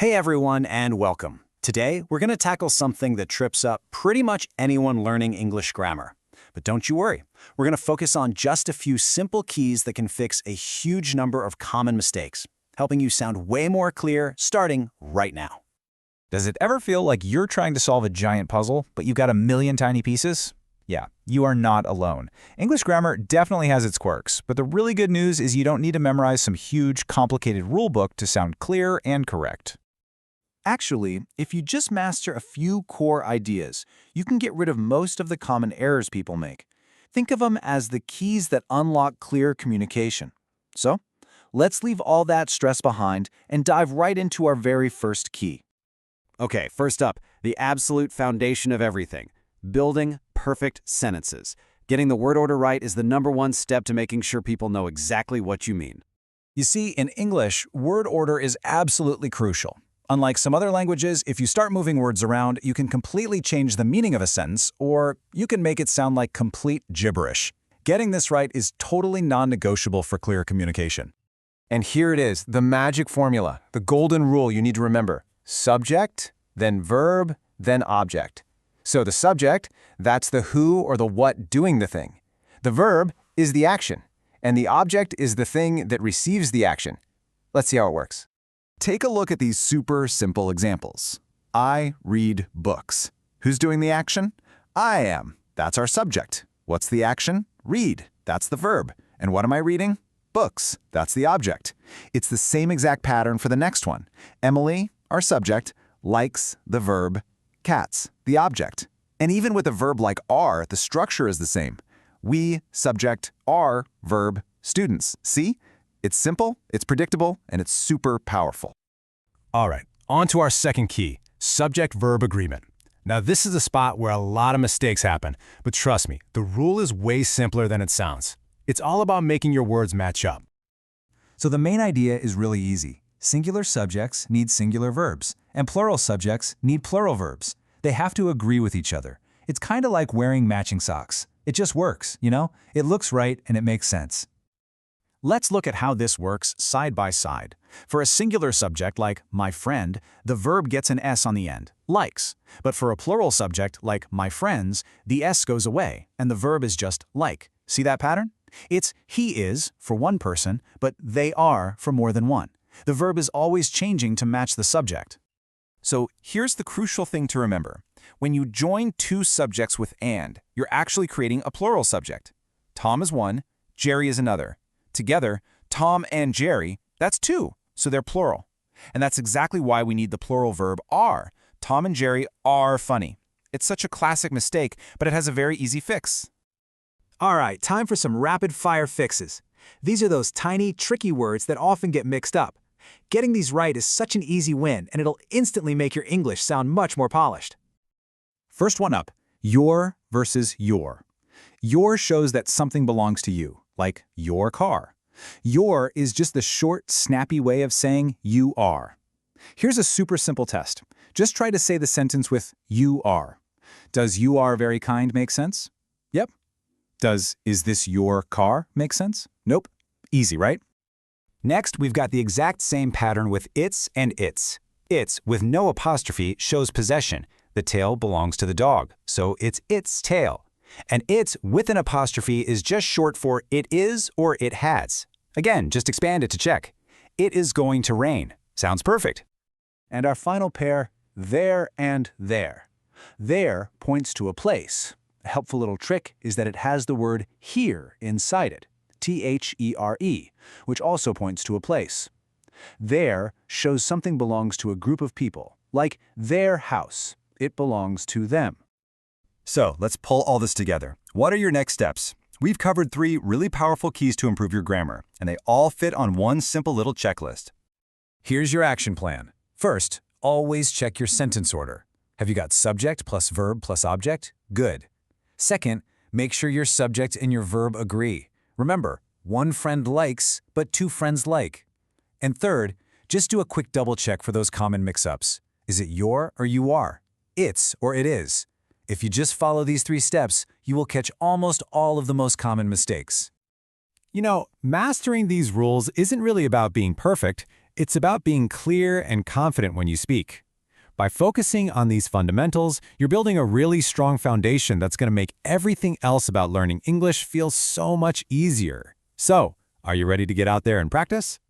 Hey everyone, and welcome. Today, we're going to tackle something that trips up pretty much anyone learning English grammar. But don't you worry, we're going to focus on just a few simple keys that can fix a huge number of common mistakes, helping you sound way more clear starting right now. Does it ever feel like you're trying to solve a giant puzzle, but you've got a million tiny pieces? Yeah, you are not alone. English grammar definitely has its quirks, but the really good news is you don't need to memorize some huge, complicated rulebook to sound clear and correct. Actually, if you just master a few core ideas, you can get rid of most of the common errors people make. Think of them as the keys that unlock clear communication. So, let's leave all that stress behind and dive right into our very first key. Okay, first up, the absolute foundation of everything: building perfect sentences. Getting the word order right is the #1 step to making sure people know exactly what you mean. You see, in English, word order is absolutely crucial. Unlike some other languages, if you start moving words around, you can completely change the meaning of a sentence, or you can make it sound like complete gibberish. Getting this right is totally non-negotiable for clear communication. And here it is, the magic formula, the golden rule you need to remember. Subject, then verb, then object. So the subject, that's the who or the what doing the thing. The verb is the action, and the object is the thing that receives the action. Let's see how it works. Take a look at these super simple examples. I read books. Who's doing the action? I am. That's our subject. What's the action? Read. That's the verb. And what am I reading? Books. That's the object. It's the same exact pattern for the next one. Emily, our subject, likes the verb cats, the object. And even with a verb like are, the structure is the same. We, subject, are, verb, students. See? It's simple, it's predictable, and it's super powerful. All right, on to our second key, subject-verb agreement. Now, this is a spot where a lot of mistakes happen, but trust me, the rule is way simpler than it sounds. It's all about making your words match up. So the main idea is really easy. Singular subjects need singular verbs, and plural subjects need plural verbs. They have to agree with each other. It's kind of like wearing matching socks. It just works, you know? It looks right and it makes sense. Let's look at how this works side by side. For a singular subject like my friend, the verb gets an S on the end, likes. But for a plural subject like my friends, the S goes away and the verb is just like. See that pattern? It's he is for one person, but they are for more than one. The verb is always changing to match the subject. So here's the crucial thing to remember. When you join two subjects with and, you're actually creating a plural subject. Tom is one, Jerry is another. Together, Tom and Jerry, that's two, so they're plural. And that's exactly why we need the plural verb are. Tom and Jerry are funny. It's such a classic mistake, but it has a very easy fix. All right, time for some rapid-fire fixes. These are those tiny, tricky words that often get mixed up. Getting these right is such an easy win, and it'll instantly make your English sound much more polished. First one up, your versus your. Your shows that something belongs to you, like your car. Your is just the short, snappy way of saying you are. Here's a super simple test. Just try to say the sentence with you are. Does you are very kind make sense? Yep. Does is this your car make sense? Nope. Easy, right? Next, we've got the exact same pattern with its and its. Its, with no apostrophe, shows possession. The tail belongs to the dog, so it's its tail. And its with an apostrophe is just short for it is or it has. Again, just expand it to check. It is going to rain. Sounds perfect. And our final pair, there and there. There points to a place. A helpful little trick is that it has the word here inside it, T-H-E-R-E, which also points to a place. There shows something belongs to a group of people, like their house. It belongs to them. So let's pull all this together. What are your next steps? We've covered 3 really powerful keys to improve your grammar, and they all fit on one simple little checklist. Here's your action plan. First, always check your sentence order. Have you got subject plus verb plus object? Good. Second, make sure your subject and your verb agree. Remember, one friend likes, but two friends like. And third, just do a quick double check for those common mix-ups. Is it your or you are? It's or it is? If you just follow these 3 steps, you will catch almost all of the most common mistakes. You know, mastering these rules isn't really about being perfect. It's about being clear and confident when you speak. By focusing on these fundamentals, you're building a really strong foundation that's going to make everything else about learning English feel so much easier. So, are you ready to get out there and practice?